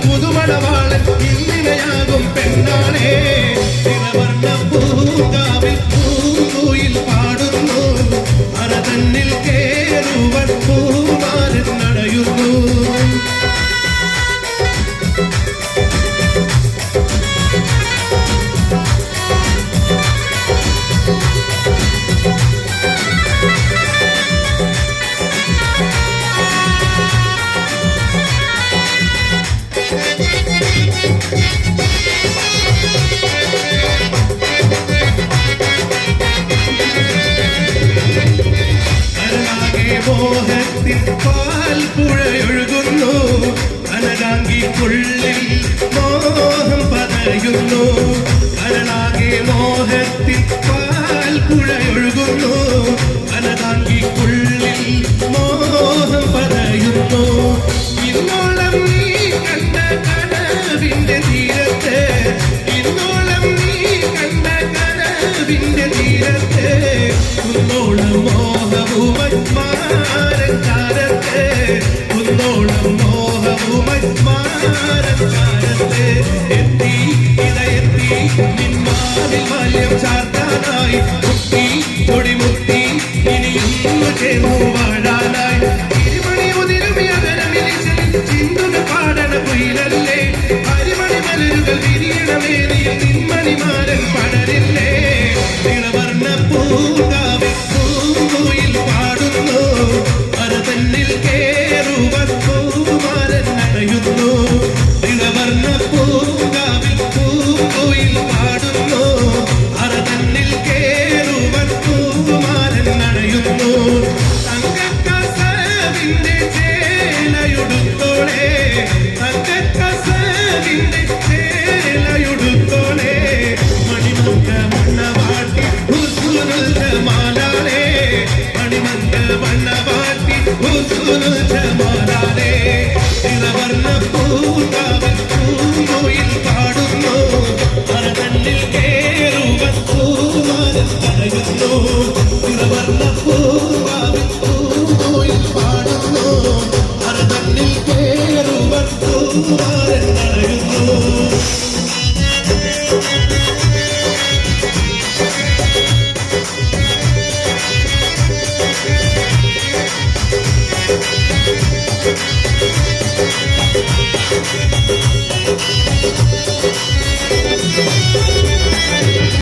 പുതുമണവാളൻ ഇന്നിനയാകും പെണ്ണാണേ നിറവർണ്ണ പൂങ്കാവിൽ പൂങ്കുയിൽ പാടുന്നു അറ തന്നിൽ കേറുവൻ പൂമാരൻ നടയുന്നു മോഹത്തിൽ പാൽ പുഴയൊഴുകുന്നു അനരാങ്കിക്കുള്ളിൽ മോഹം പതയുന്നു അരണാകെ മോഹത്തിൽ പാൽ പുഴയൊഴുകുന്നു അനരാങ്കിക്കുള്ളിൽ മോഹം പതയുന്നു ഇന്നോളം നീ കണ്ട കനവിന്റെ തീരത്ത് ഇന്നോളം നീ കണ്ട കനവിന്റെ തീരത്ത് കുന്നോളം മോഹവുമായി കുന്നോളം മോഹവുമാരത്തെ എത്തി ഇതയെത്തി നിന്മാവിൽ മാല്യം ചാർത്താനായി മുട്ടി കൊടിമുട്ടി ഇനിയും ചേർന്നു വാഴാനായി ഇരുമണി മുതിരുമിയതരമിലിശിൽ ചിന്തുക പാടണ കുയിലല്ലേ അരിമണി മലരുകൾ വിരിയണമേറിയ നിന്മണിമാരൻ പടരില്ലേ നിളവർണ്ണ പൂങ്കാവിൽ പൂങ്കുയിൽ പാടുന്നു അറ തന്നിൽ കേറുവൻ പൂമാരൻ നടയുന്നു നിളവർണ്ണ പൂങ്കാവിൽ പൂങ്കുയിൽ പാടുന്നു അറ തന്നിൽ കേറുവൻ പൂമാരൻ നടയുന്നു തങ്കക്കസവിന്റെ ചേലയുടുത്തോളെ തങ്കക്കസവിന്റെ ചേലയുടുത്തോളെ മണിമങ്ക മണ്ണവാട്ടി ഹുസ്നുൽ ജമാലാലേ മണിമങ്ക മണ്ണവാട്ടി ഹുസ്നുൽ ജമാലാലേ നിറവർണ്ണ